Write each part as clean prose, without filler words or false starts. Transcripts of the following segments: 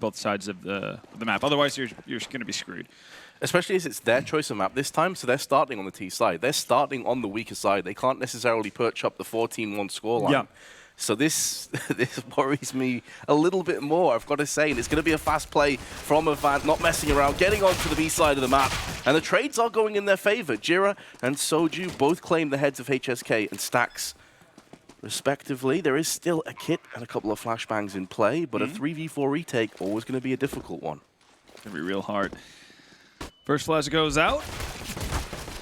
both sides of the map. Otherwise, you're going to be screwed. Especially as it's their choice of map this time, so they're starting on the T side. They're starting on the weaker side. They can't necessarily perch up the 14-1 scoreline. Yeah. So this worries me a little bit more, I've got to say. And it's going to be a fast play from Avant, not messing around, getting onto the B side of the map. And the trades are going in their favor. Jira and Soju both claim the heads of HSK and Stacks, respectively. There is still a kit and a couple of flashbangs in play, but a 3v4 retake always going to be a difficult one. It's going to be real hard. First flash goes out.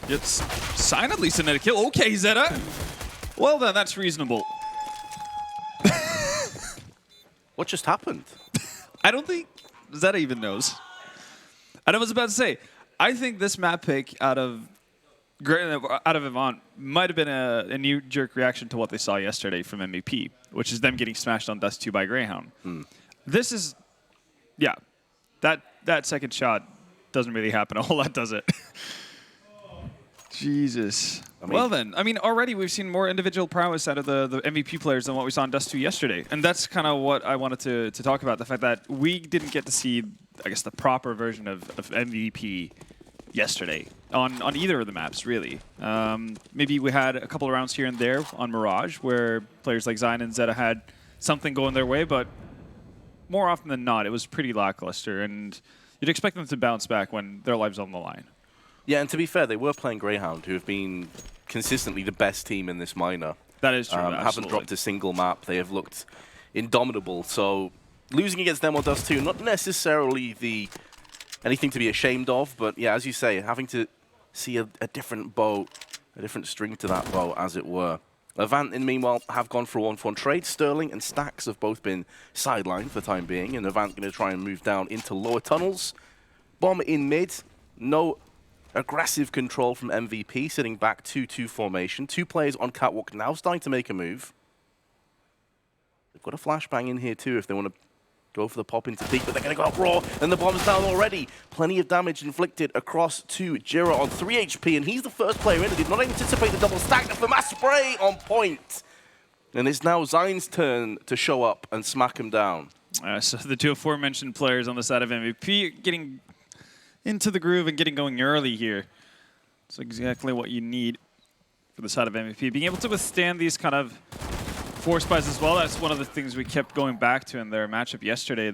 Gets silently sent a kill. Okay, Zeta. Well then, that's reasonable. What just happened? I don't think Zeta even knows. And I was about to say, I think this map pick out of Avant might have been a knee-jerk reaction to what they saw yesterday from MVP, which is them getting smashed on Dust2 by Greyhound. This is, yeah, that second shot doesn't really happen a whole lot, does it? Jesus. Well then, I mean, already we've seen more individual prowess out of the MVP players than what we saw in Dust2 yesterday. And that's kind of what I wanted to talk about, the fact that we didn't get to see, I guess, the proper version of MVP yesterday on either of the maps, really. Maybe we had a couple of rounds here and there on Mirage where players like Zion and Zeta had something going their way, but more often than not, it was pretty lackluster, and you'd expect them to bounce back when their lives on the line. Yeah, and to be fair, they were playing Greyhound, who have been consistently the best team in this minor. That is true, haven't dropped a single map. They have looked indomitable. So losing against them on Dust2, not necessarily anything to be ashamed of, but yeah, as you say, having to see a different bow, a different string to that bow, as it were. Avant, in meanwhile, have gone for a 1-for-1 trade. Sterling and Stacks have both been sidelined for the time being, and Avant going to try and move down into lower tunnels. Bomb in mid. No aggressive control from MVP, sitting back 2-2 formation. Two players on catwalk now starting to make a move. They've got a flashbang in here too if they want to go for the pop into peak, but they're going to go up raw, and the bomb's down already. Plenty of damage inflicted across to Jira on 3 HP, and he's the first player in that did not anticipate the double stack. The mass spray on point. And it's now Zion's turn to show up and smack him down. So the two aforementioned players on the side of MVP getting into the groove and getting going early here. That's exactly what you need for the side of MVP. Being able to withstand these kind of force buys as well, that's one of the things we kept going back to in their matchup yesterday.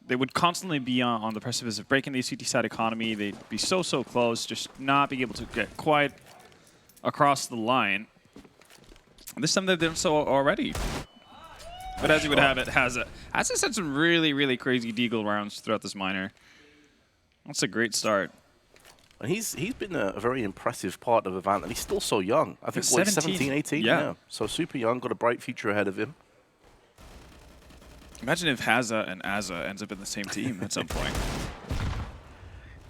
They would constantly be on the precipice of breaking the CT side economy. They'd be so close, just not being able to get quite across the line. And this time they've done so already. But as you would have it, Hazza had some really crazy deagle rounds throughout this minor. That's a great start. And he's been a very impressive part of Avant, and he's still so young. I think, what, 17, 18? Yeah. So super young, got a bright future ahead of him. Imagine if Hazza and Azza ends up in the same team at some point.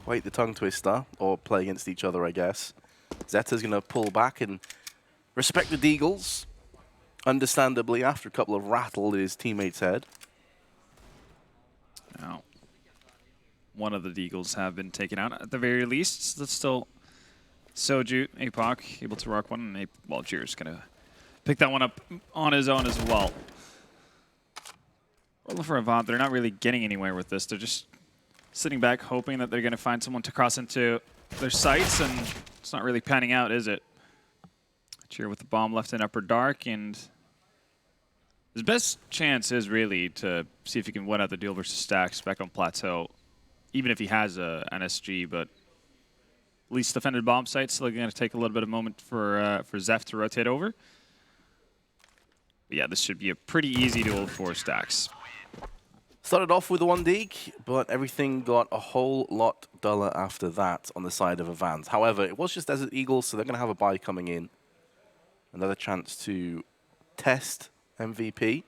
Quite the tongue twister, or play against each other, I guess. Zeta's going to pull back and respect the deagles, understandably, after a couple of rattle in his teammate's head. Now, one of the deagles have been taken out at the very least. That's still Soju, APOC, able to rock one, and well, Jira's going to pick that one up on his own as well. Rolling for Avant, they're not really getting anywhere with this. They're just sitting back, hoping that they're going to find someone to cross into their sights, and it's not really panning out, is it? Jira with the bomb left in upper dark, and his best chance is really to see if he can win out the duel versus Stacks back on Plateau, even if he has an SG, but at least defended bomb site. Still going to take a little bit of moment for Zeph to rotate over. But yeah, this should be a pretty easy duel for Stacks. Started off with the 1 dig, but everything got a whole lot duller after that on the side of Avant. However, it was just Desert Eagles, so they're going to have a bye coming in. Another chance to test MVP,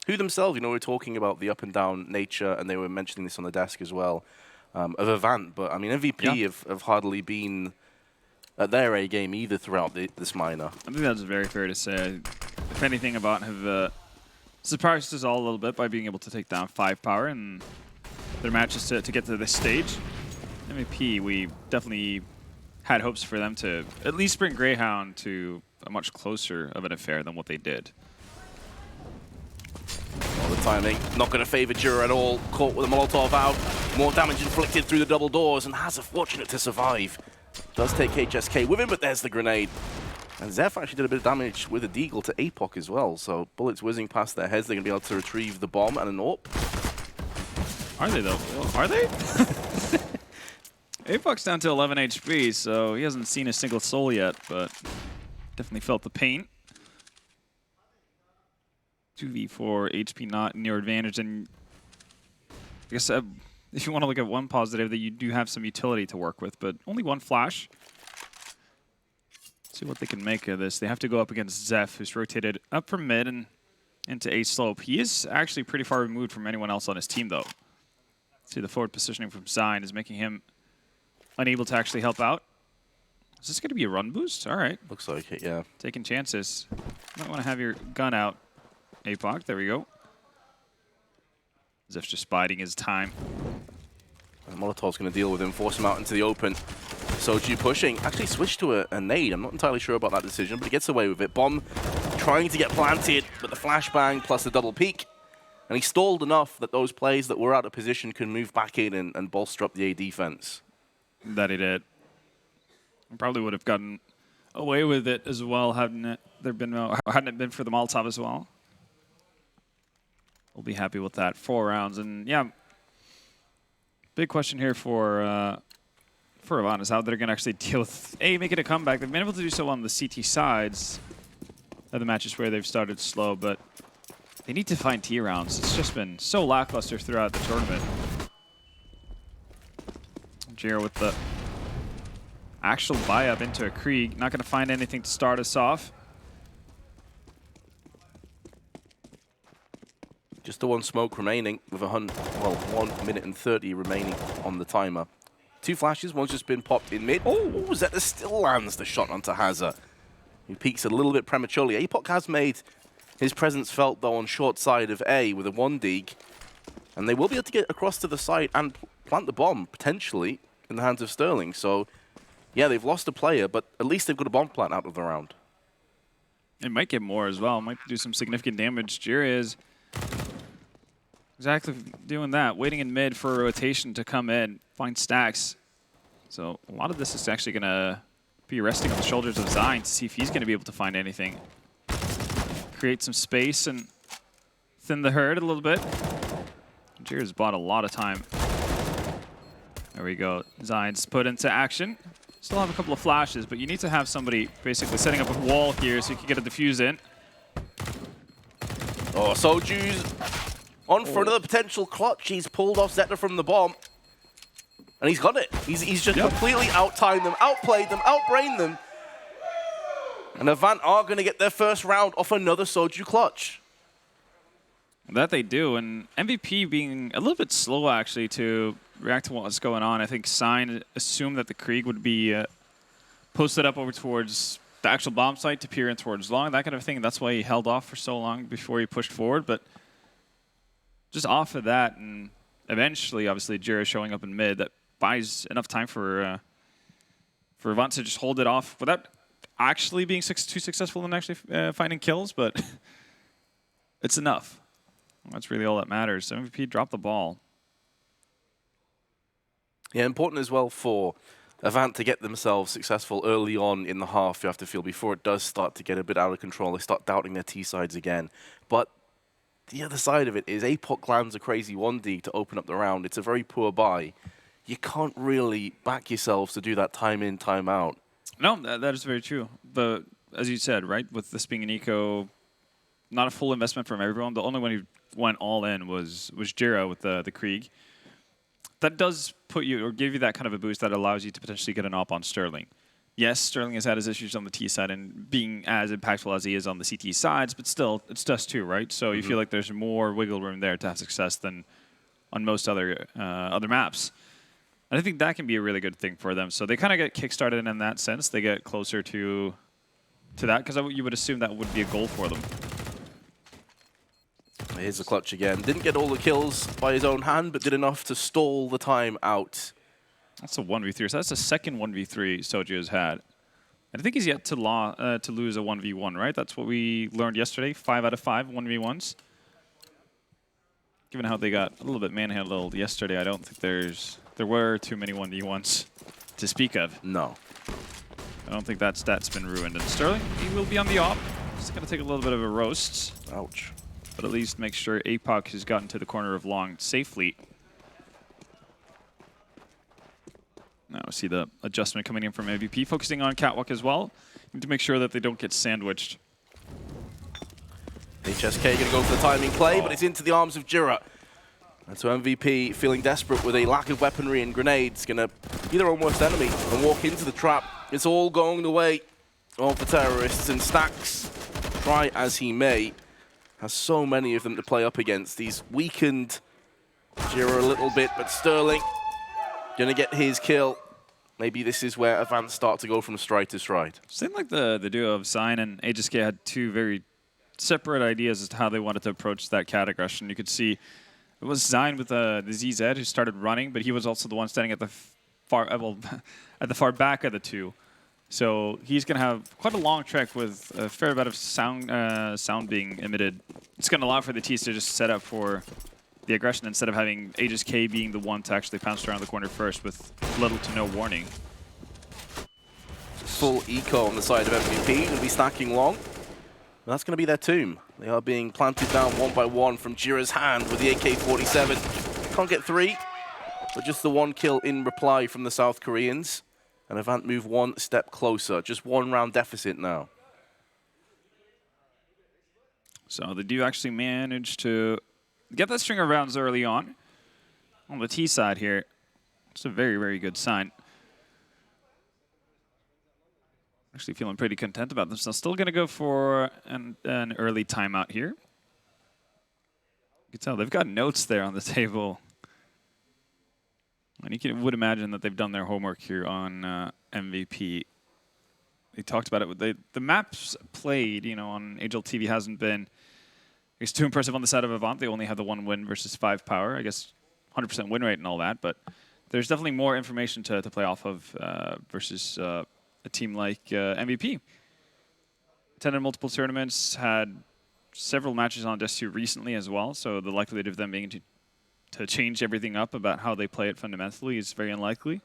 who themselves, you know, were talking about the up and down nature, and they were mentioning this on the desk as well, of Avant. But I mean, MVP have hardly been at their A game either throughout this minor. I think that's very fair to say. If anything, Avant have surprised us all a little bit by being able to take down 5 power in their matches to get to this stage. MVP, we definitely had hopes for them to at least bring Greyhound to a much closer of an affair than what they did. Well, the timing. Not going to favor Jura at all. Caught with a Molotov out. More damage inflicted through the double doors, and Hazard fortunate to survive. Does take HSK with him, but there's the grenade. And Zeph actually did a bit of damage with a Deagle to APOC as well, so bullets whizzing past their heads. They're going to be able to retrieve the bomb and an AWP. Are they, though? Are they? APOC's down to 11 HP, so he hasn't seen a single soul yet, but definitely felt the pain. 2v4, HP not in your advantage, and I guess if you want to look at one positive, that you do have some utility to work with, but only one flash. See what they can make of this. They have to go up against Zeph, who's rotated up from mid and into A slope. He is actually pretty far removed from anyone else on his team, though. See, the forward positioning from Zine is making him unable to actually help out. Is this going to be a run boost? All right. Looks like it, yeah. Taking chances. Might want to have your gun out, APOC. There we go. Zeph's just biding his time. And Molotov's going to deal with him, force him out into the open. Soju pushing. Actually switched to a nade. I'm not entirely sure about that decision, but he gets away with it. Bomb trying to get planted, but the flashbang plus the double peek. And he stalled enough that those players that were out of position can move back in and bolster up the A defense. That he did. Probably would have gotten away with it as well hadn't it been for the Molotov as well. We'll be happy with that. 4 rounds, and yeah, big question here for Avant is how they're going to actually deal with making a comeback. They've been able to do so on the CT sides of the matches where they've started slow, but they need to find T rounds. It's just been so lackluster throughout the tournament. Jiro with the actual buy up into a Krieg. Not going to find anything to start us off. Just the one smoke remaining with 1 minute and 30 remaining on the timer. 2 flashes, one's just been popped in mid. Oh, Zeta still lands the shot onto Hazard. He peeks a little bit prematurely. APOC has made his presence felt, though, on short side of A with a 1 dig. And they will be able to get across to the side and plant the bomb, potentially, in the hands of Sterling. So, yeah, they've lost a player, but at least they've got a bomb plant out of the round. It might get more as well. It might do some significant damage. Jira is exactly doing that, waiting in mid for a rotation to come in, find stacks. So a lot of this is actually going to be resting on the shoulders of Zine to see if he's going to be able to find anything. Create some space and thin the herd a little bit. Jira's bought a lot of time. There we go. Zine's put into action. Still have a couple of flashes, but you need to have somebody basically setting up a wall here so you can get a defuse in. Oh, Soju's on for another potential clutch. He's pulled off Zeta from the bomb. And he's got it. He's just completely out-timed them, outplayed them, outbrained them. And Avant are going to get their first round off another Soju clutch. That they do, and MVP being a little bit slow, actually, to react to what's going on. I think Sign assumed that the Krieg would be posted up over towards the actual bomb site to peer in towards long, that kind of thing. That's why he held off for so long before he pushed forward. But just off of that, and eventually, obviously, Jira showing up in mid, that buys enough time for Avant to just hold it off without actually being too successful in actually finding kills, but it's enough. That's really all that matters. So MVP dropped the ball. Yeah, important as well for Avant to get themselves successful early on in the half, you have to feel, before it does start to get a bit out of control. They start doubting their T-sides again. But the other side of it is APOC lands a crazy 1D to open up the round. It's a very poor buy. You can't really back yourselves to do that time in, time out. No, that is very true. But as you said, right, with this being an eco, not a full investment from everyone. The only one who went all in was Jira with the Krieg. That does put you, or give you that kind of a boost that allows you to potentially get an op on Sterling. Yes, Sterling has had his issues on the T side and being as impactful as he is on the CT sides, but still, it's Dust2, right? So you feel like there's more wiggle room there to have success than on most other maps. And I think that can be a really good thing for them. So they kind of get kickstarted in that sense. They get closer to that, because you would assume that would be a goal for them. Here's the clutch again. Didn't get all the kills by his own hand, but did enough to stall the time out. That's a 1v3. So that's the second 1v3 Soju has had. And I think he's yet to lose a 1v1, right? That's what we learned yesterday. 5 out of 5 1v1s. given how they got a little bit manhandled yesterday, I don't think there were too many 1v1s to speak of. No. I don't think that stat's been ruined. And Sterling, he will be on the op. He's going to take a little bit of a roast. Ouch. But at least make sure APOC has gotten to the corner of long safely. Now see the adjustment coming in from MVP, focusing on Catwalk as well. Need to make sure that they don't get sandwiched. HSK going to go for the timing play, but it's into the arms of Jira. And so MVP, feeling desperate with a lack of weaponry and grenades, going to be their own worst enemy and walk into the trap. It's all going the way of the terrorists, and Stacks, try as he may, has so many of them to play up against. He's weakened Jira a little bit, but Sterling going to get his kill. Maybe this is where Avant start to go from stride to stride. Seemed like the duo of Zine and HSK had two very separate ideas as to how they wanted to approach that cat aggression. You could see it was Zine with the ZZ who started running, but he was also the one standing at the far back of the two. So he's going to have quite a long trek with a fair amount of sound being emitted. It's going to allow for the T's to just set up for the aggression instead of having HSK being the one to actually pounce around the corner first with little to no warning. Full eco on the side of MVP. Going to be stacking long. And that's going to be their tomb. They are being planted down one by one from Jira's hand with the AK-47. Can't get three, but just the one kill in reply from the South Koreans. And Avant move one step closer. Just one round deficit now. So they do actually manage to get that string of rounds early on the T side here. It's a very, very good sign. Actually feeling pretty content about this. So still going to go for an early timeout here. You can tell they've got notes there on the table. And you would imagine that they've done their homework here on MVP. They talked about it. The maps played, on Angel TV hasn't been, too impressive on the side of Avant. They only have the 1 win versus 5 power. I guess 100% win rate and all that. But there's definitely more information to play off of versus a team like MVP. Attended multiple tournaments, had several matches on Dust2 recently as well. So the likelihood of them being to change everything up about how they play it fundamentally is very unlikely.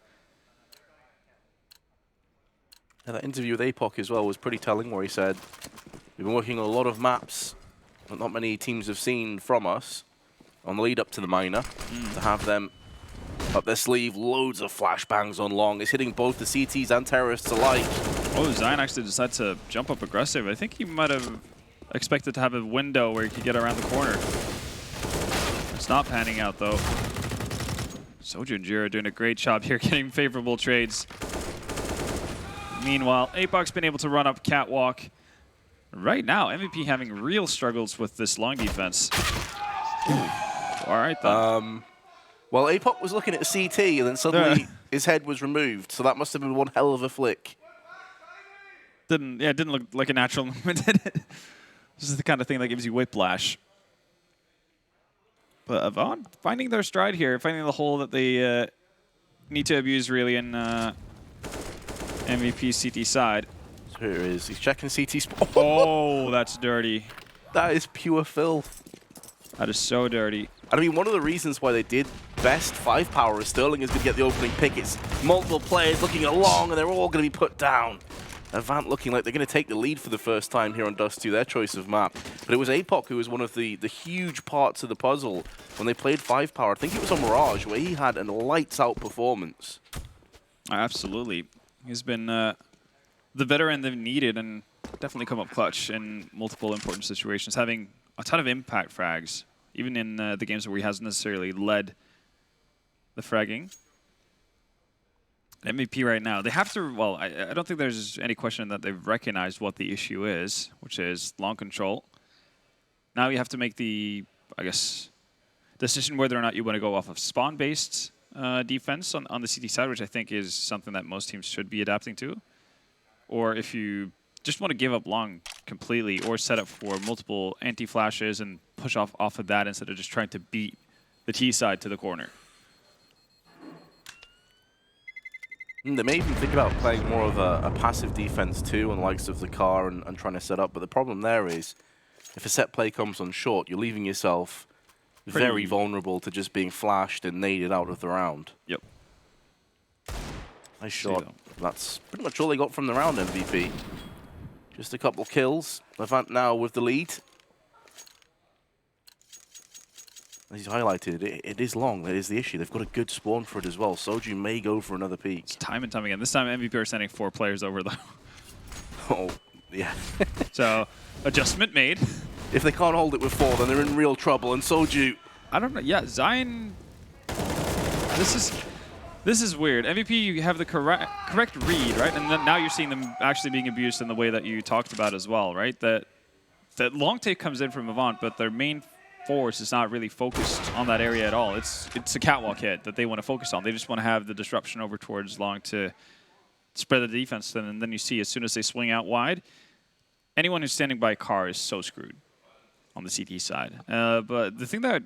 Yeah, that interview with APOC as well was pretty telling, where he said, we've been working on a lot of maps that not many teams have seen from us on the lead up to the minor. To have them up their sleeve, loads of flashbangs on long. It's hitting both the CTs and terrorists alike. Oh, Zion actually decided to jump up aggressive. I think he might have expected to have a window where he could get around the corner. It's not panning out, though. Soju and Jira doing a great job here, getting favorable trades. Meanwhile, APOC's been able to run up Catwalk. Right now, MVP having real struggles with this long defense. Ooh. All right, then. Well, APOC was looking at a CT, and then suddenly his head was removed, so that must have been one hell of a flick. It didn't look like a natural movement, did it? This is the kind of thing that gives you whiplash. But Avant finding their stride here, finding the hole that they need to abuse really in MVP CT side. So here he is. He's checking CT spot. Oh, that's dirty. That is pure filth. That is so dirty. I mean, one of the reasons why they did best 5 power is Sterling is going to get the opening pick. It's multiple players looking along, and they're all going to be put down. Avant looking like they're going to take the lead for the first time here on Dust2, their choice of map. But it was APOC who was one of the huge parts of the puzzle when they played 5 power. I think it was on Mirage, where he had a lights-out performance. Absolutely. He's been the veteran they've needed and definitely come up clutch in multiple important situations, having a ton of impact frags, even in the games where he hasn't necessarily led the fragging. MVP right now, they have to, well, I don't think there's any question that they've recognized what the issue is, which is long control. Now you have to make the, I guess, decision whether or not you want to go off of spawn-based defense on the CT side, which I think is something that most teams should be adapting to. Or if you just want to give up long completely or set up for multiple anti-flashes and push off of that instead of just trying to beat the T side to the corner. They may even think about playing more of a passive defense too on the likes of the car and trying to set up, but the problem there is if a set play comes on short, you're leaving yourself very vulnerable to just being flashed and naded out of the round. Yep. Nice shot. That's pretty much all they got from the round, MVP. Just a couple kills. Avant now with the lead. As he's highlighted, it is long. That is the issue. They've got a good spawn for it as well. Soju may go for another peek. It's time and time again. This time MVP are sending 4 players over, though. Oh, yeah. So, adjustment made. If they can't hold it with 4, then they're in real trouble. And Soju... I don't know. Yeah, Zion... This is weird. MVP, you have the correct read, right? And then now you're seeing them actually being abused in the way that you talked about as well, right? That long take comes in from Avant, but their main force is not really focused on that area at all. It's a catwalk hit that they want to focus on. They just want to have the disruption over towards long to spread the defense. And then you see as soon as they swing out wide, anyone who's standing by a car is so screwed on the CT side. But the thing that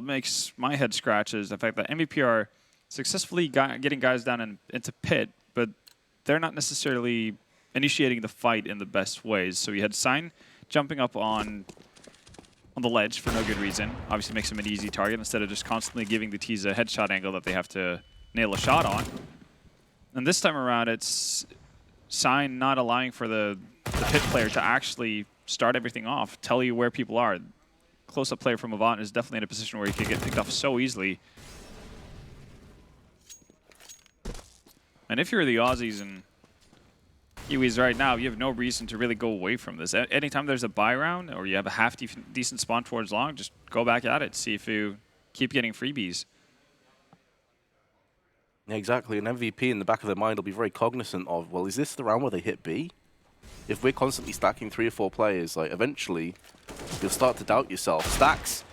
makes my head scratch is the fact that MVP are successfully getting guys down into pit, but they're not necessarily initiating the fight in the best ways. So you had Sign jumping up on the ledge for no good reason. Obviously makes him an easy target instead of just constantly giving the T's a headshot angle that they have to nail a shot on. And this time around, it's Sign not allowing for the pit player to actually start everything off, tell you where people are. Close-up player from Avant is definitely in a position where he could get picked off so easily. And if you're the Aussies and Kiwis right now, you have no reason to really go away from this. Anytime there's a buy round or you have a half-decent spawn towards long, just go back at it, see if you keep getting freebies. Yeah, exactly. An MVP in the back of their mind will be very cognizant of, well, is this the round where they hit B? If we're constantly stacking 3 or 4 players, like eventually you'll start to doubt yourself. Stacks,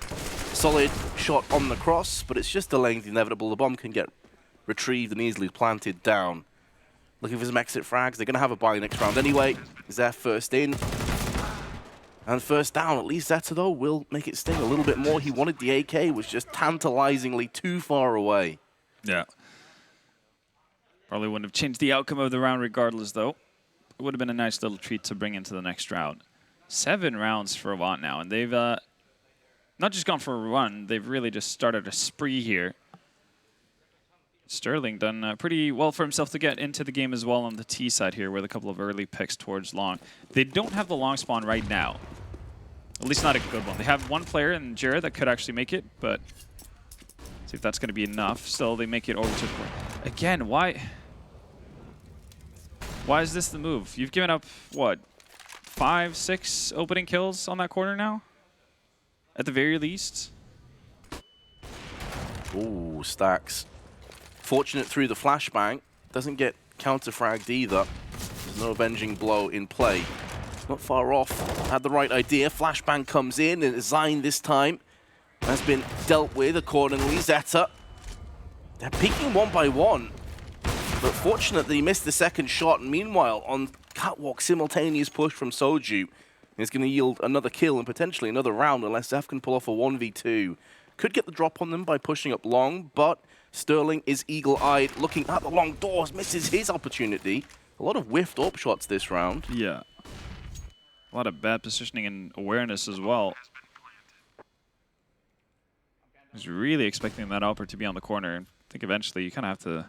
solid shot on the cross, but it's just delaying the inevitable. The bomb can get retrieved and easily planted down. Looking for some exit frags. They're going to have a buy next round anyway. Zeph first in. And first down. At least Zeta, though, will make it sting a little bit more. He wanted the AK, was just tantalizingly too far away. Yeah. Probably wouldn't have changed the outcome of the round regardless, though. It would have been a nice little treat to bring into the next round. 7 rounds for Avant now, and they've not just gone for a run, they've really just started a spree here. Sterling done pretty well for himself to get into the game as well on the T side here with a couple of early picks towards long. They don't have the long spawn right now. At least not a good one. They have one player in Jira that could actually make it, but see if that's going to be enough. Still, they make it over to... Again, why is this the move? You've given up, what, 5, 6 opening kills on that corner now? At the very least? Ooh, Stacks. Fortunate through the flashbang. Doesn't get counter-fragged either. There's no avenging blow in play. Not far off. Had the right idea. Flashbang comes in, and Zayn this time has been dealt with accordingly. Zeta. They're peeking 1 by 1. But fortunate that he missed the second shot. Meanwhile, on catwalk, simultaneous push from Soju is going to yield another kill and potentially another round unless Zeph can pull off a 1v2. Could get the drop on them by pushing up long, but Sterling is eagle-eyed, looking at the long doors, misses his opportunity. A lot of whiffed up shots this round. Yeah. A lot of bad positioning and awareness as well. He's really expecting that upper to be on the corner. I think eventually you kind of have to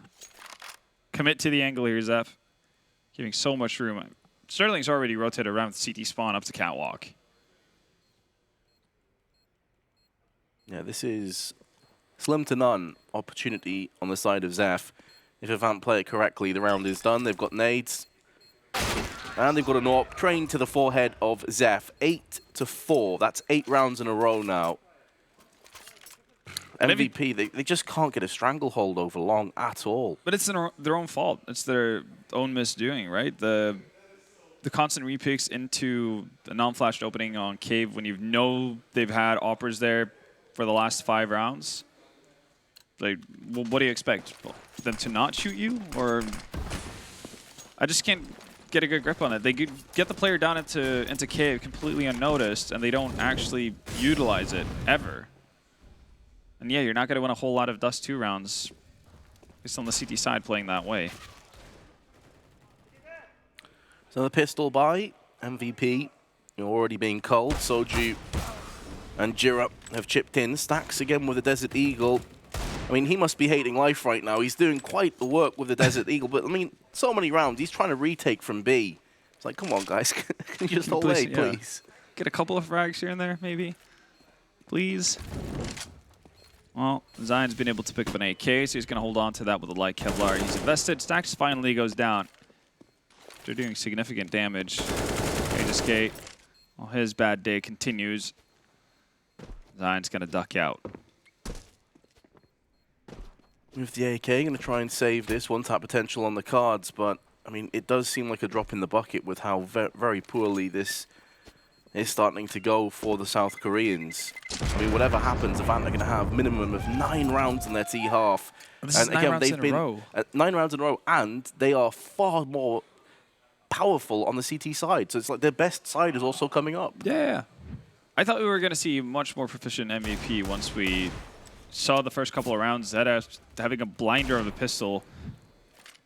commit to the angle here, Zeph. Giving so much room. Sterling's already rotated around with CT spawn up to catwalk. Yeah, this is slim to none opportunity on the side of Zeph. If Avant play it correctly, the round is done. They've got nades. And they've got an AWP trained to the forehead of Zeph. 8-4. That's 8 rounds in a row now. MVP, they just can't get a stranglehold over long at all. But it's their own fault. It's their own misdoing, right? The constant repicks into the non-flashed opening on Cave when you know they've had operas there for the last 5 rounds. Like, well, what do you expect? Them to not shoot you? Or I just can't get a good grip on it. They get the player down into Cave completely unnoticed, and they don't actually utilize it ever. And yeah, you're not going to win a whole lot of Dust2 rounds based on the CT side playing that way. So the pistol buy, MVP, you're already being culled. Soju and Jira have chipped in. Stacks again with the Desert Eagle. I mean, he must be hating life right now. He's doing quite the work with the Desert Eagle, but I mean, so many rounds. He's trying to retake from B. It's like, come on, guys. Can you just hold A, please? Get a couple of frags here and there, maybe. Please. Well, Zion's been able to pick up an AK, so he's going to hold on to that with a light Kevlar. He's invested. Stacks finally goes down. They're doing significant damage. Aegis Gate, well, his bad day continues. Zion's going to duck out. With the AK, going to try and save this. One tap potential on the cards, but I mean, it does seem like a drop in the bucket with how very poorly this is starting to go for the South Koreans. I mean, whatever happens, Avant are going to have minimum of 9 rounds in their T half. This is 9 rounds in a row. 9 rounds in a row, and they are far more powerful on the CT side. So it's like their best side is also coming up. Yeah. I thought we were going to see much more proficient MVP once we saw the first couple of rounds. Zeta having a blinder of the pistol.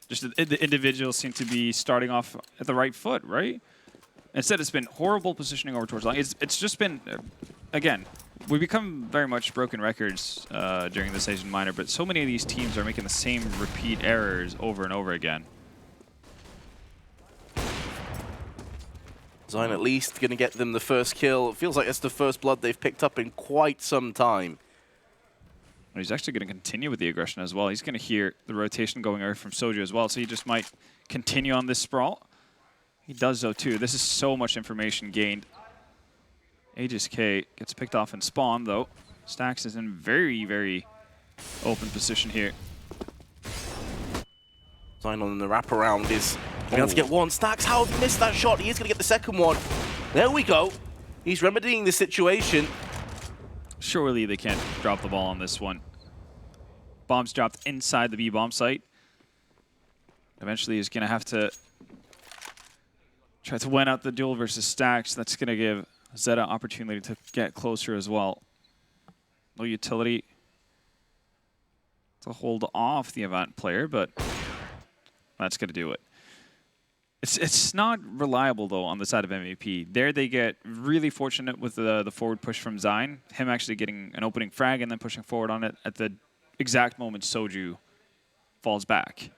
Just the individuals seem to be starting off at the right foot, right? Instead, it's been horrible positioning over towards line. It's just been, again, we become very much broken records during this Asian minor, but so many of these teams are making the same repeat errors over and over again. Zion at least going to get them the first kill. It feels like it's the first blood they've picked up in quite some time. He's actually going to continue with the aggression as well. He's going to hear the rotation going over from Soju as well, so he just might continue on this sprawl. He does, though, too. This is so much information gained. Aegis K gets picked off in spawn, though. Stacks is in very, very open position here. Zion on the wraparound is going to get one. Stacks, how have he missed that shot? He is going to get the second one. There we go. He's remedying the situation. Surely they can't drop the ball on this one. Bomb's dropped inside the B bomb site. Eventually he's going to have to try to win out the duel versus Stacks. That's going to give Zeta opportunity to get closer as well. No utility to hold off the Avant player, but that's going to do it. It's not reliable, though, on the side of MVP. There they get really fortunate with the forward push from Zion, him actually getting an opening frag and then pushing forward on it at the exact moment Soju falls back.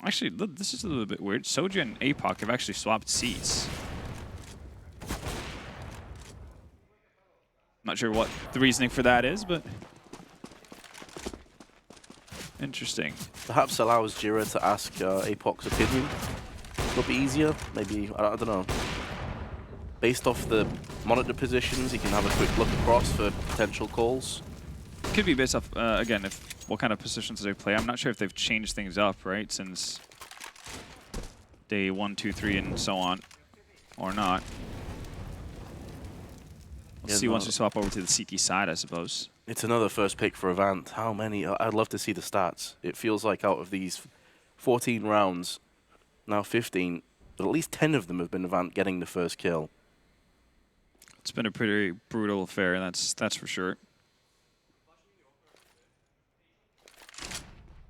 Actually, this is a little bit weird. Soju and APOC have actually swapped seats. Not sure what the reasoning for that is, but interesting. Perhaps allows Jira to ask APOC's opinion. It'll be easier, maybe, I don't know. Based off the monitor positions, he can have a quick look across for potential calls. Could be based off, again, what kind of positions they play. I'm not sure if they've changed things up, right, since day 1, 2, 3, and so on, or not. We'll see once we swap over to the CT side, I suppose. It's another first pick for Avant. How many? I'd love to see the stats. It feels like out of these 14 rounds, now 15, but at least 10 of them have been Avant getting the first kill. It's been a pretty brutal affair, that's for sure.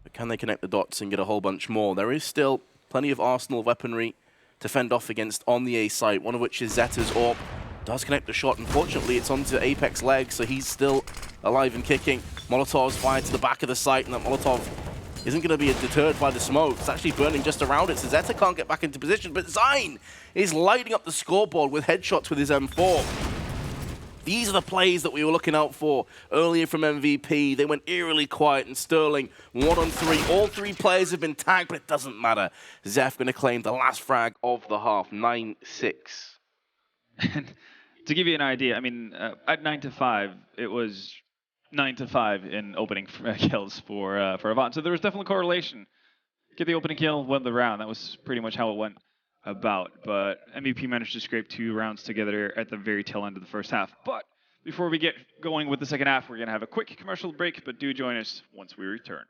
But can they connect the dots and get a whole bunch more? There is still plenty of arsenal weaponry to fend off against on the A site, one of which is Zeta's AWP. Does connect the shot. Unfortunately, it's onto Apex leg, so he's still alive and kicking. Molotov's fired to the back of the site, and that Molotov isn't going to be deterred by the smoke. It's actually burning just around it, so Zeta can't get back into position, but Zine is lighting up the scoreboard with headshots with his M4. These are the plays that we were looking out for earlier from MVP. They went eerily quiet, and Sterling 1 on 3. All 3 players have been tagged, but it doesn't matter. Zeph going to claim the last frag of the half, 9-6. To give you an idea, I mean, at 9-5, it was 9-5 in opening kills for Avant. So there was definitely correlation. Get the opening kill, win the round. That was pretty much how it went about. But MVP managed to scrape 2 rounds together at the very tail end of the first half. But before we get going with the second half, we're going to have a quick commercial break, but do join us once we return.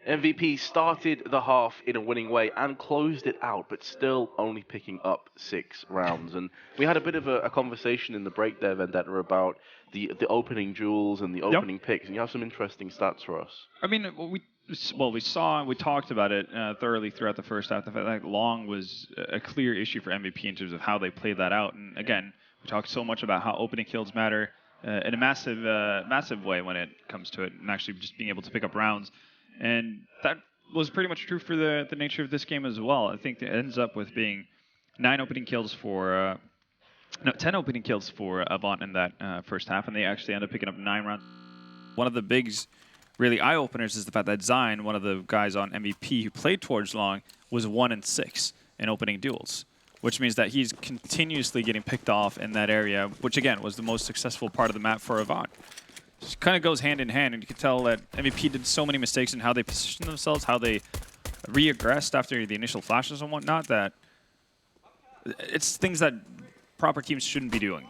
MVP started the half in a winning way and closed it out, but still only picking up 6 rounds. And we had a bit of a conversation in the break there, Vendetta, about the opening duels and the opening picks, and you have some interesting stats for us. I mean, we talked about it thoroughly throughout the first half. The fact that long was a clear issue for MVP in terms of how they played that out. And again, we talked so much about how opening kills matter in a massive way when it comes to it, and actually just being able to pick up rounds. And that was pretty much true for the nature of this game as well. I think it ends up with being 10 opening kills for Avant in that first half, and they actually end up picking up 9 rounds. One of the big, really eye-openers is the fact that Zine, one of the guys on MVP who played towards long, was 1-6 in opening duels, which means that he's continuously getting picked off in that area, which again was the most successful part of the map for Avant. It kind of goes hand in hand, and you can tell that MVP did so many mistakes in how they positioned themselves, how they reaggressed after the initial flashes and whatnot, that it's things that proper teams shouldn't be doing,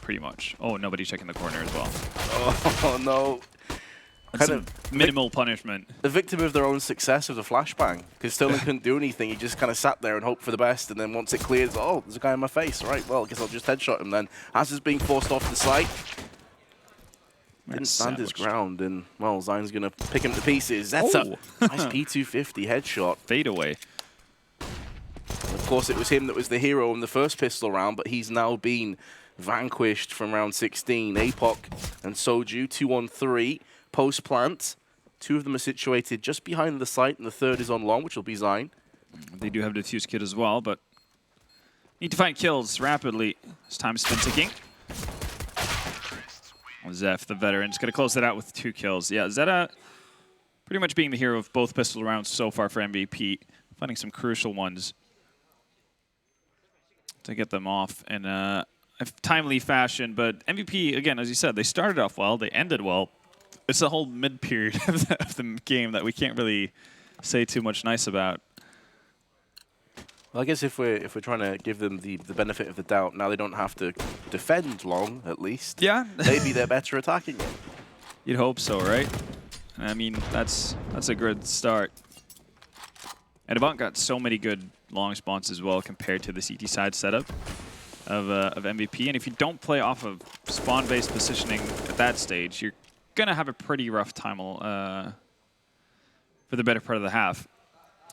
pretty much. Oh, nobody checking the corner as well. Oh, no. Kind of minimal punishment. The victim of their own success of the flashbang, because Sterling couldn't do anything. He just kind of sat there and hoped for the best, and then once it clears, oh, there's a guy in my face. Right, well, I guess I'll just headshot him then. As is being forced off the site. Didn't stand his ground, and, well, Zine's going to pick him to pieces. That's a nice P250 headshot. Fade away. Of course, it was him that was the hero in the first pistol round, but he's now been vanquished from round 16. Apoc and Soju, 2-on-3. Post-plant. 2 of them are situated just behind the site, and the third is on long, which will be Zine. They do have a defuse kit as well, but need to find kills rapidly. As time's been ticking. Zeph, the veteran, is going to close it out with 2 kills. Yeah, Zeta pretty much being the hero of both pistol rounds so far for MVP. Finding some crucial ones to get them off in a timely fashion. But MVP, again, as you said, they started off well, they ended well. It's the whole mid-period of the game that we can't really say too much nice about. Well, I guess if we're trying to give them the benefit of the doubt, now they don't have to defend long, at least. Yeah. Maybe they're better attacking it. You'd hope so, right? I mean, that's a good start. And Avant got so many good long spawns as well compared to the CT side setup of MVP. And if you don't play off of spawn-based positioning at that stage, you're going to have a pretty rough time for the better part of the half.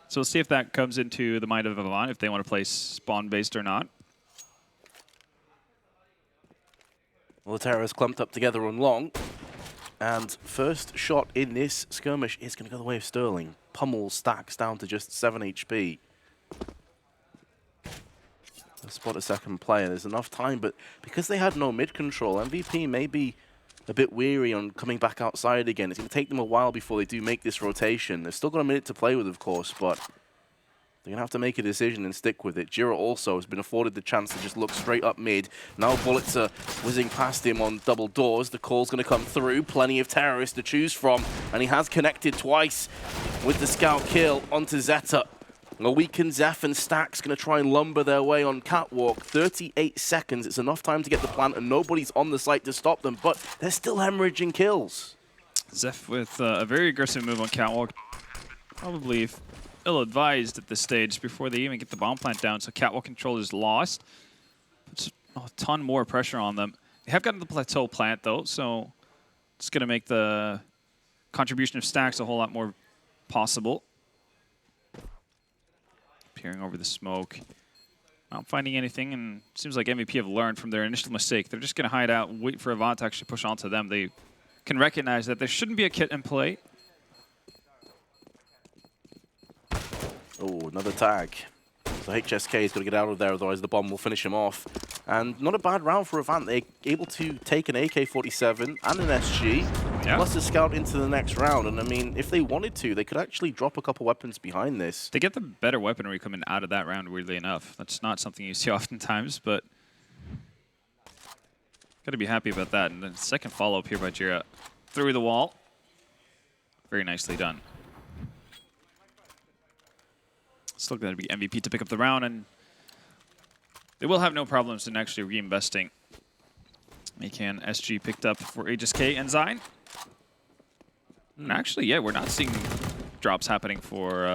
So we'll see if that comes into the mind of Avant, if they want to play spawn-based or not. Well, the terrorists clumped up together on long. And first shot in this skirmish is going to go the way of Sterling. Pummel stacks down to just 7 HP. They'll spot a second player. There's enough time, but because they had no mid control, MVP may be a bit weary on coming back outside again. It's going to take them a while before they do make this rotation. They've still got a minute to play with, of course, but they're going to have to make a decision and stick with it. Jira also has been afforded the chance to just look straight up mid. Now bullets are whizzing past him on double doors. The call's going to come through. Plenty of terrorists to choose from, and he has connected twice with the scout kill onto Zeta. A weakened Zeph and Stack's going to try and lumber their way on Catwalk. 38 seconds. It's enough time to get the plant, and nobody's on the site to stop them, but they're still hemorrhaging kills. Zeph with a very aggressive move on Catwalk. Probably ill-advised at this stage before they even get the bomb plant down, so Catwalk control is lost. Puts a ton more pressure on them. They have gotten the plateau plant, though, so it's going to make the contribution of Stacks a whole lot more possible. Peering over the smoke. Not finding anything, and it seems like MVP have learned from their initial mistake. They're just going to hide out and wait for Avant to actually push onto them. They can recognize that there shouldn't be a kit in play. Oh, another tag. So HSK is going to get out of there, otherwise the bomb will finish him off. And not a bad round for Avant. They're able to take an AK-47 and an SG, plus a scout into the next round. And I mean, if they wanted to, they could actually drop a couple weapons behind this. They get the better weaponry coming out of that round, weirdly enough. That's not something you see oftentimes, but got to be happy about that. And then second follow-up here by Jira through the wall. Very nicely done. Still going to be MVP to pick up the round, and they will have no problems in actually reinvesting. Makan SG picked up for HSK and Zine. And actually, yeah, we're not seeing drops happening for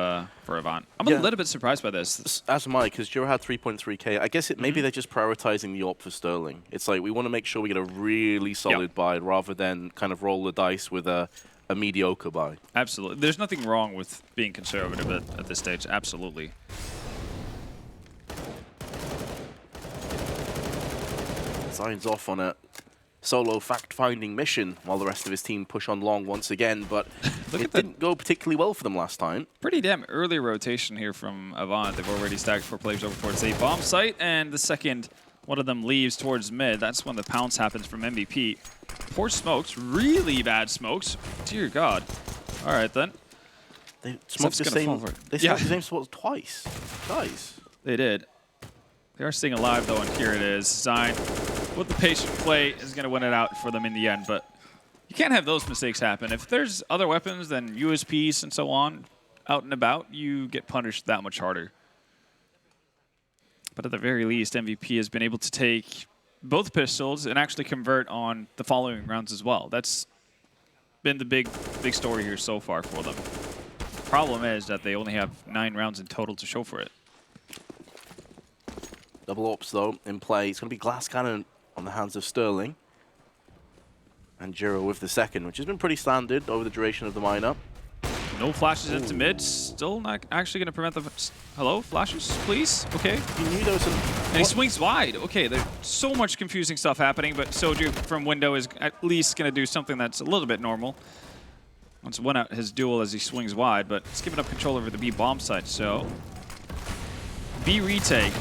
Avant. I'm Yeah. a little bit surprised by this. As am I, because Jiro had 3.3k. I guess maybe they're just prioritizing the AWP for Sterling. It's like we want to make sure we get a really solid buy rather than kind of roll the dice with a mediocre buy. Absolutely. There's nothing wrong with being conservative at this stage. Absolutely. Signs off on a solo fact-finding mission while the rest of his team push on long once again, but it didn't go particularly well for them last time. Pretty damn early rotation here from Avant. They've already stacked 4 players over towards a bomb site, and the second one of them leaves towards mid. That's when the pounce happens from MVP. Poor smokes, really bad smokes. Dear God. All right then. They smoked the same spot twice. Guys. They did. They are staying alive though, and here it is. Zine with the patient play is going to win it out for them in the end, but you can't have those mistakes happen. If there's other weapons than USPs and so on out and about, you get punished that much harder. But at the very least, MVP has been able to take both pistols and actually convert on the following rounds as well. That's been the big story here so far for them. Problem is that they only have 9 rounds in total to show for it. Double ops though in play. It's going to be glass cannon on the hands of Sterling. And Jiro with the second, which has been pretty standard over the duration of the lineup. No flashes into mid. Still not actually going to prevent the... Hello? Flashes, please? Okay. He knew there was some... And he swings wide. Okay, there's so much confusing stuff happening, but Soju from window is at least going to do something that's a little bit normal. Once won out his duel as he swings wide, but it's giving up control over the B bomb site, so... B retake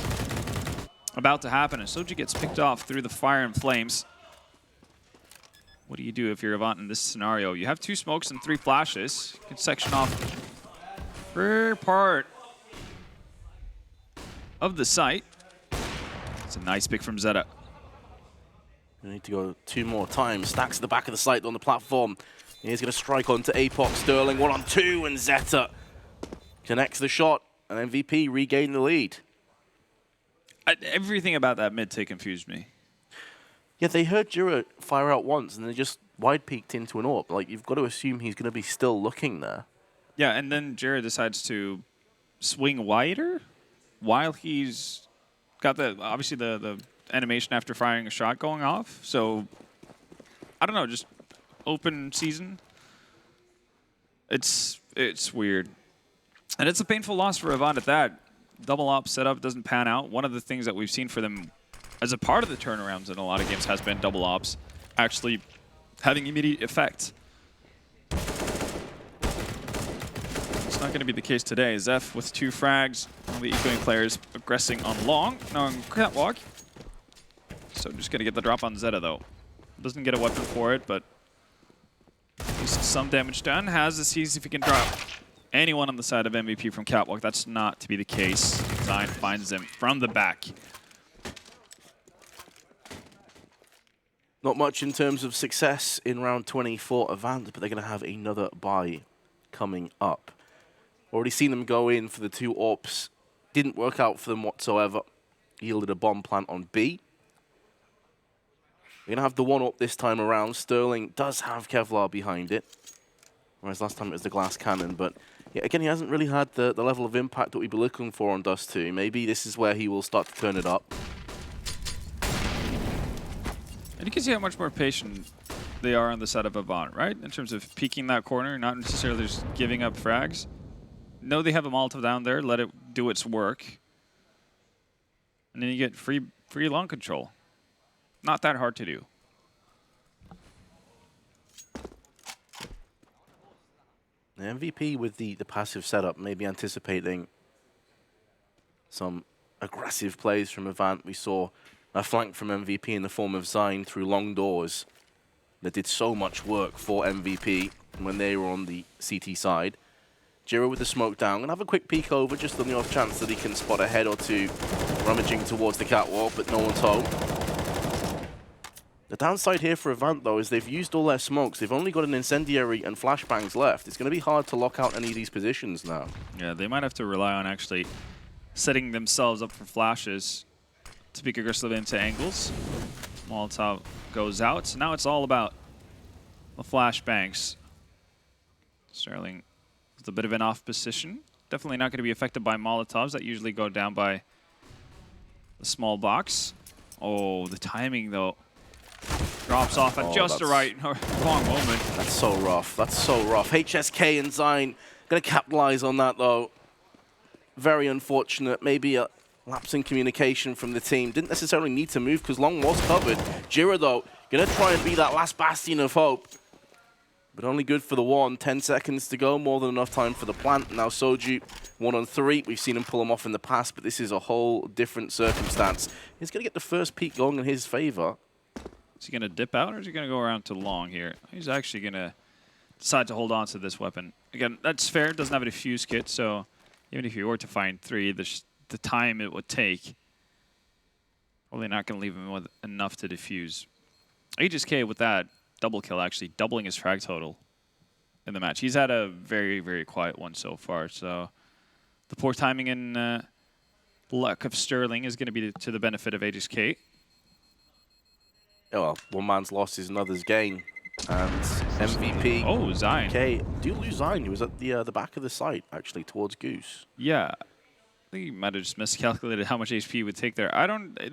about to happen, and Soju gets picked off through the fire and flames. What do you do if you're Avant in this scenario? You have 2 smokes and 3 flashes. You can section off rear part of the site. It's a nice pick from Zeta. We need to go 2 more times. Stacks at the back of the site on the platform. He's going to strike onto Apoc. Sterling 1-on-2, and Zeta connects the shot, and MVP regain the lead. Everything about that mid take confused me. Yeah, they heard Jiro fire out once, and they just wide-peeked into an AWP. Like, you've got to assume he's going to be still looking there. Yeah, and then Jiro decides to swing wider while he's got the obviously the animation after firing a shot going off. So, I don't know, just open season. It's weird. And it's a painful loss for Avant at that. Double op setup doesn't pan out. One of the things that we've seen for them as a part of the turnarounds in a lot of games has been double ops actually having immediate effect. It's not going to be the case today. Zeph with 2 frags. One of the echoing players aggressing on long, on catwalk. So just going to get the drop on Zeta though. Doesn't get a weapon for it, but at least some damage done. Has to see if he can drop anyone on the side of MVP from catwalk. That's not to be the case. Zine finds him from the back. Not much in terms of success in round 20 for Avant, but they're going to have another bye coming up. Already seen them go in for the 2 AWPs. Didn't work out for them whatsoever. Yielded a bomb plant on B. We're going to have the 1 AWP this time around. Sterling does have Kevlar behind it, whereas last time it was the glass cannon. But yeah, again, he hasn't really had the level of impact that we'd be looking for on Dust2. Maybe this is where he will start to turn it up. And you can see how much more patient they are on the side of Avant, right? In terms of peeking that corner, not necessarily just giving up frags. No, they have a Molotov down there, let it do its work. And then you get free long control. Not that hard to do. The MVP with the passive setup, maybe anticipating some aggressive plays from Avant. We saw a flank from MVP in the form of Zine through long doors that did so much work for MVP when they were on the CT side. Jiro with the smoke down. Gonna have a quick peek over just on the off chance that he can spot a head or 2 rummaging towards the catwalk, but no one's home. The downside here for Avant, though, is they've used all their smokes. They've only got an incendiary and flashbangs left. It's going to be hard to lock out any of these positions now. Yeah, they might have to rely on actually setting themselves up for flashes to peek aggressively into angles. Molotov goes out. So now it's all about the flashbangs. Sterling It's a bit of an off position. Definitely not going to be affected by Molotovs that usually go down by the small box. Oh, the timing, though. Drops off at just the right wrong moment. That's so rough. That's so rough. HSK and Zine going to capitalize on that, though. Very unfortunate. Maybe a lapse in communication from the team. Didn't necessarily need to move because Long was covered. Jira, though, going to try and be that last bastion of hope. But only good for the one. 10 seconds to go. More than enough time for the plant. Now Soju, 1-on-3. We've seen him pull him off in the past, but this is a whole different circumstance. He's going to get the first peak going in his favor. Is he going to dip out, or is he going to go around to Long here? He's actually going to decide to hold on to this weapon. Again, that's fair. It doesn't have a defuse kit, so even if you were to find 3, the time it would take, probably not going to leave him with enough to defuse. HSK with that double kill, actually doubling his frag total in the match. He's had a very, very quiet one so far, so the poor timing and luck of Sterling is going to be to the benefit of HSK. Oh, well, one man's loss is another's gain. And MVP. Oh, Zine. Okay, do lose Zine. He was at the back of the site, actually, towards Goose. Yeah. I think he might have just miscalculated how much HP he would take there.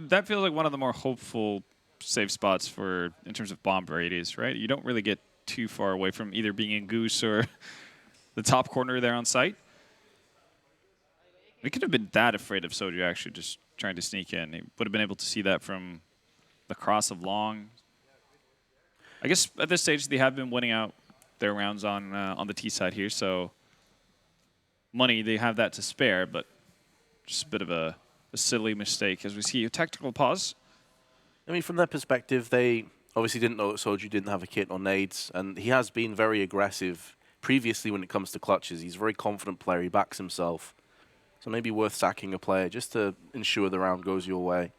That feels like one of the more hopeful safe spots in terms of bomb radius, right? You don't really get too far away from either being in Goose or the top corner there on site. We could have been that afraid of Soju actually just trying to sneak in. He would have been able to see that from the cross of Long. I guess at this stage they have been winning out their rounds on the T side here, so money, they have that to spare, but just a bit of a silly mistake as we see a tactical pause. I mean, from their perspective, they obviously didn't know that Soju didn't have a kit or nades, and he has been very aggressive previously when it comes to clutches. He's a very confident player. He backs himself. So maybe worth sacking a player just to ensure the round goes your way.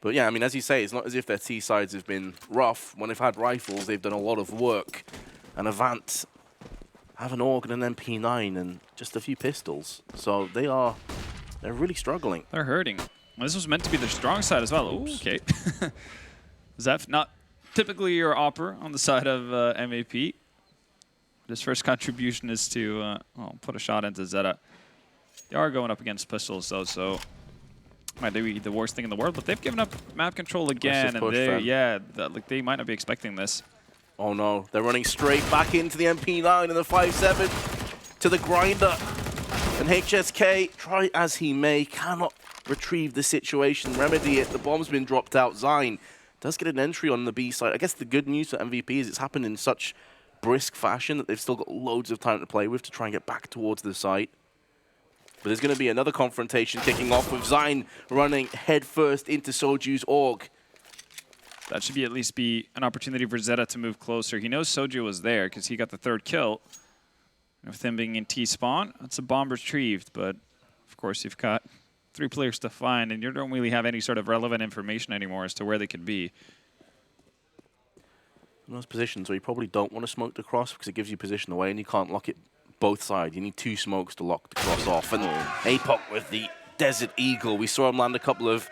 But yeah, I mean, as you say, it's not as if their T sides have been rough. When they've had rifles, they've done a lot of work. And Avant have an AUG and an MP9 and just a few pistols. So they're really struggling. They're hurting. Well, this was meant to be their strong side as well. Ooh, okay. Zeph, not typically your opper on the side of MAP. His first contribution is to put a shot into Zeta. They are going up against pistols, though, so might be the worst thing in the world. But they've given up map control again, and they might not be expecting this. Oh no, they're running straight back into the MP9 and the 5-7 to the grinder. And HSK, try as he may, cannot retrieve the situation, remedy it. The bomb's been dropped out. Zine does get an entry on the B side. I guess the good news for MVP is it's happened in such brisk fashion that they've still got loads of time to play with to try and get back towards the site. But there's going to be another confrontation kicking off with Zine running headfirst into Soju's AUG. That should at least be an opportunity for Zeta to move closer. He knows Soju was there because he got the 3rd kill. With him being in T-spawn, that's a bomb retrieved, but of course you've got 3 players to find, and you don't really have any sort of relevant information anymore as to where they could be. In those positions where you probably don't want to smoke the cross because it gives you position away and you can't lock it both sides. You need 2 smokes to lock the cross off. And APOC with the Desert Eagle. We saw him land a couple of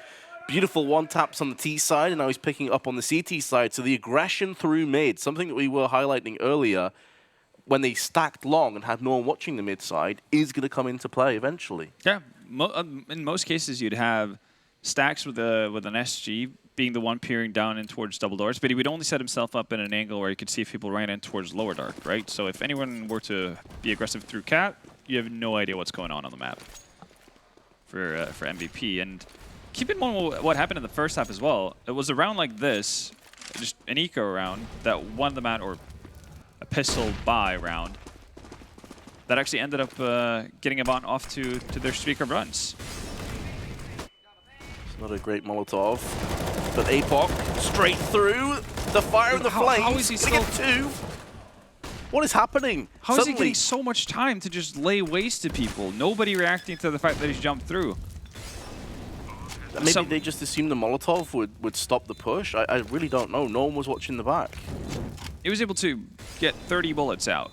beautiful one-taps on the T side, and now he's picking up on the CT side. So the aggression through mid, something that we were highlighting earlier, when they stacked long and had no one watching the mid side, is going to come into play eventually. Yeah, in most cases you'd have Stacks with an SG being the one peering down in towards double doors, but he would only set himself up in an angle where he could see if people ran in towards lower dark, right? So if anyone were to be aggressive through cat, you have no idea what's going on the map for MVP. And keep in mind what happened in the first half as well. It was a round like this, just an eco round, that won the match, or a pistol buy round, that actually ended up getting Avant off to their streak of runs. It's not a great Molotov, but APOC straight through the fire and the flames. How is he still 2? What is happening? How is he getting so much time to just lay waste to people? Nobody reacting to the fact that he's jumped through. Maybe they just assumed the Molotov would stop the push. I really don't know. No one was watching the back. He was able to get 30 bullets out.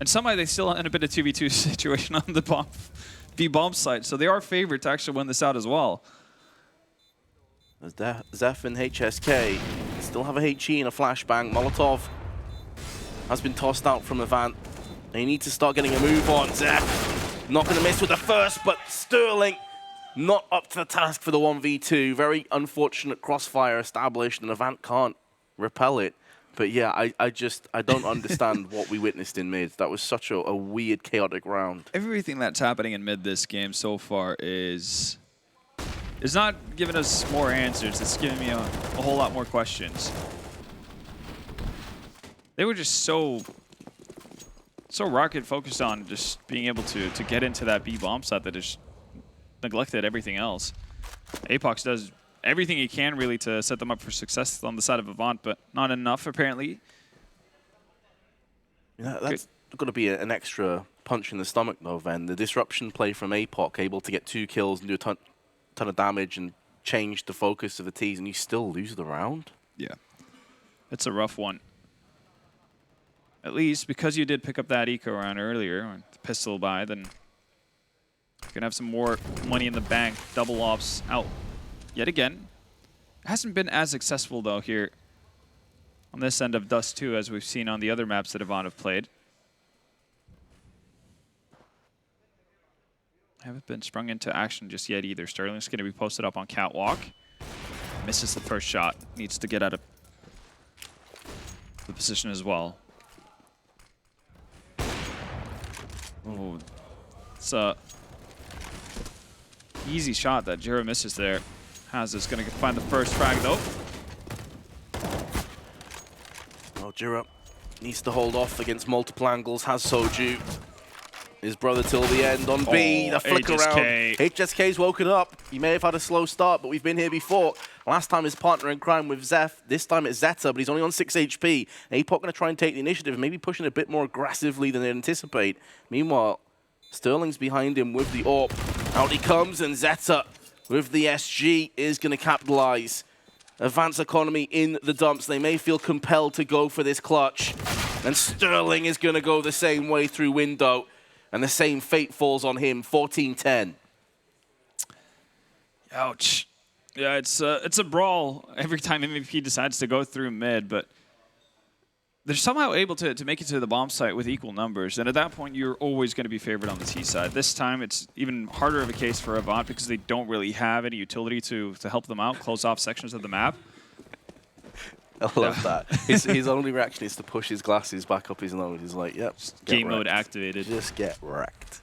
And somehow they still end up in a 2v2 situation on the bomb site. So they are favored to actually win this out as well. Zeph and HSK still have a HE and a flashbang. Molotov has been tossed out from Avant. They need to start getting a move on. Zeph not going to miss with the first, but Sterling not up to the task for the 1v2. Very unfortunate crossfire established, and Avant can't repel it. But yeah, I don't understand what we witnessed in mid. That was such a weird, chaotic round. Everything that's happening in mid this game so far is not giving us more answers. It's giving me a whole lot more questions. They were just so rocket focused on just being able to get into that B bomb site that just neglected everything else. Apox does everything he can really to set them up for success on the side of Avant, but not enough apparently. Yeah, that's got to be an extra punch in the stomach though, Ven. The disruption play from Apoc, able to get 2 kills and do a ton of damage and change the focus of the T's, and you still lose the round? Yeah. It's a rough one. At least because you did pick up that eco round earlier, or the pistol buy, then you're going to have some more money in the bank. Double ops out yet again. It hasn't been as successful, though, here on this end of Dust2 as we've seen on the other maps that Avant have played. Haven't been sprung into action just yet either. Sterling's going to be posted up on Catwalk. Misses the first shot. Needs to get out of the position as well. Oh, it's a easy shot that Jira misses there. Haz is going to find the first frag though. Well, Jira needs to hold off against multiple angles. Has Soju. His brother till the end on B. The flick around. HSK's woken up. He may have had a slow start, but we've been here before. Last time his partner in crime with Zeph. This time it's Zeta, but he's only on 6 HP. Apoc going to try and take the initiative, maybe pushing a bit more aggressively than they anticipate. Meanwhile, Sterling's behind him with the AWP. Out he comes, and Zeta with the SG is going to capitalize. Avant's economy in the dumps. They may feel compelled to go for this clutch. And Sterling is going to go the same way through window. And the same fate falls on him, 14-10. Ouch. Yeah, it's a brawl every time MVP decides to go through mid, but they're somehow able to make it to the bomb site with equal numbers, and at that point, you're always going to be favored on the T side. This time, it's even harder of a case for Avant because they don't really have any utility to help them out, close off sections of the map. I love that. His only reaction is to push his glasses back up his nose. He's like, yep, game mode activated. Just get wrecked.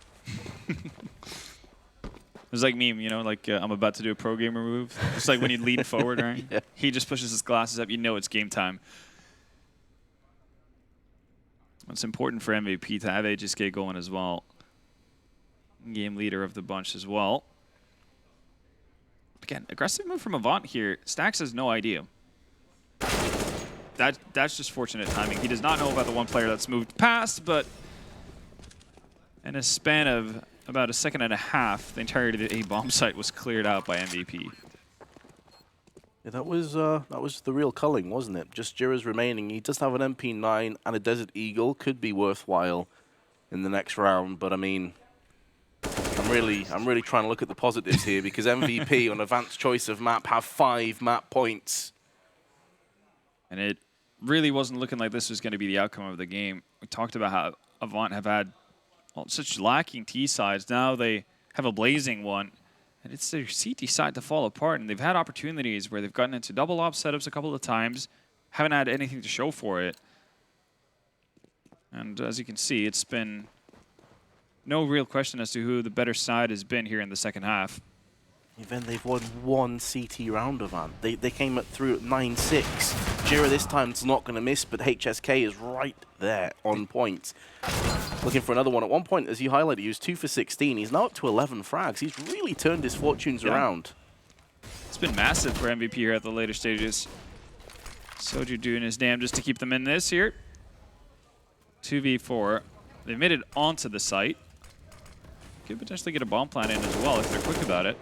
It's like meme, you know, like I'm about to do a pro gamer move. Just like when you lean forward, right? Yeah. He just pushes his glasses up. You know it's game time. It's important for MVP to have HSK going as well. Game leader of the bunch as well. Again, aggressive move from Avant here. Stax has no idea. That's just fortunate timing. He does not know about the one player that's moved past, but in a span of about a second and a half, the entirety of the A bomb site was cleared out by MVP. Yeah, that was the real culling, wasn't it? Just Jira's remaining. He does have an MP9 and a Desert Eagle. Could be worthwhile in the next round, but I mean, I'm really trying to look at the positives here because MVP on Avant's choice of map have 5 map points. And it really wasn't looking like this was going to be the outcome of the game. We talked about how Avant have had such lacking T sides. Now they have a blazing one, and it's their CT side to fall apart. And they've had opportunities where they've gotten into double op setups a couple of times, haven't had anything to show for it. And as you can see, it's been no real question as to who the better side has been here in the second half. Even they've won 1 CT round of Avant. They came through at 9-6. Jira this time is not going to miss, but HSK is right there on point. Looking for another one. At one point, as you highlighted, he was 2 for 16. He's now up to 11 frags. He's really turned his fortunes around. It's been massive for MVP here at the later stages. Soju doing his damnedest to keep them in this here. 2v4. They made it onto the site. Could potentially get a bomb plant in as well if they're quick about it.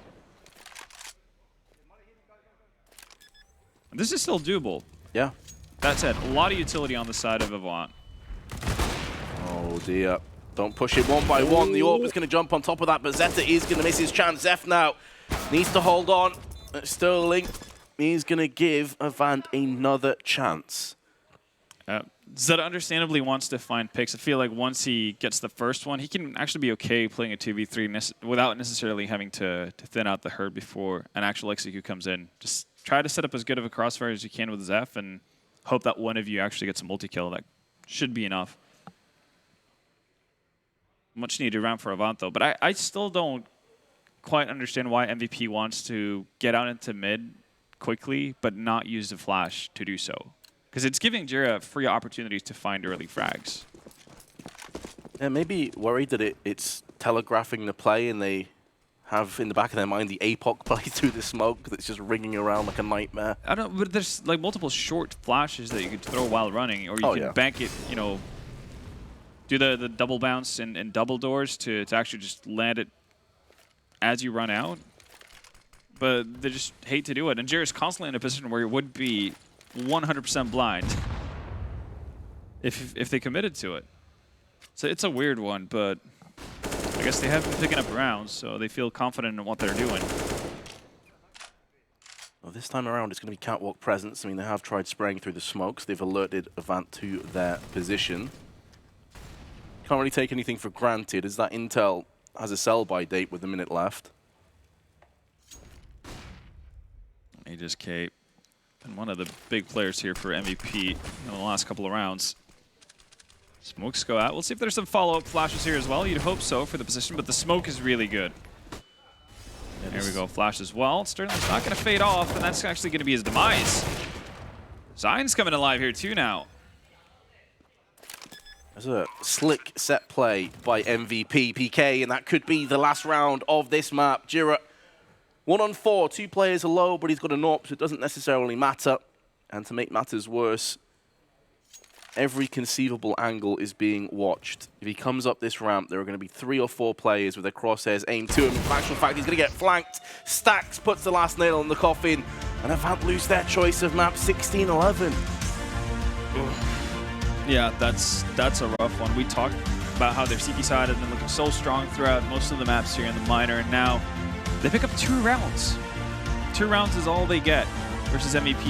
This is still doable. Yeah. That said, a lot of utility on the side of Avant. Oh dear. Don't push it one by one. The AWP is going to jump on top of that, but Zeta is going to miss his chance. Zeph now needs to hold on. Sterling is going to give Avant another chance. Zeta understandably wants to find picks. I feel like once he gets the first one, he can actually be okay playing a 2v3 without necessarily having to thin out the herd before an actual execute comes in. Just try to set up as good of a crossfire as you can with Zeph and hope that one of you actually gets a multi-kill. That should be enough. Much needed round for Avant, though. But I still don't quite understand why MVP wants to get out into mid quickly, but not use the flash to do so. Because it's giving Jira free opportunities to find early frags. Yeah, maybe worried that it's telegraphing the play and they have in the back of their mind the APOC play through the smoke that's just ringing around like a nightmare. I don't, but there's like multiple short flashes that you could throw while running, or you can bank it, you know, do the double bounce and double doors to actually just land it as you run out. But they just hate to do it. And Jira's constantly in a position where he would be 100% blind if they committed to it. So it's a weird one, but I guess they have been picking up rounds, so they feel confident in what they're doing. Well, this time around, it's going to be catwalk presence. I mean, they have tried spraying through the smokes. They've alerted Avant to their position. Can't really take anything for granted, as that intel has a sell-by date with a minute left. Aegis Cape, and one of the big players here for MVP in the last couple of rounds. Smokes go out. We'll see if there's some follow-up flashes here as well. You'd hope so for the position, but the smoke is really good. There we go, flash as well. Sterling's not going to fade off, and that's actually going to be his demise. Zion's coming alive here too now. There's a slick set play by MVP PK, and that could be the last round of this map. Jira, 1-on-4, 2 players are low, but he's got a AWP, so it doesn't necessarily matter. And to make matters worse, every conceivable angle is being watched. If he comes up this ramp, there are going to be 3 or 4 players with their crosshairs aimed to him. In actual fact, he's going to get flanked. Stacks puts the last nail in the coffin, and Avant lose their choice of map 16-11. Yeah, that's a rough one. We talked about how their CT side has been looking so strong throughout most of the maps here in the minor, and now they pick up 2 rounds. 2 rounds is all they get versus MVP.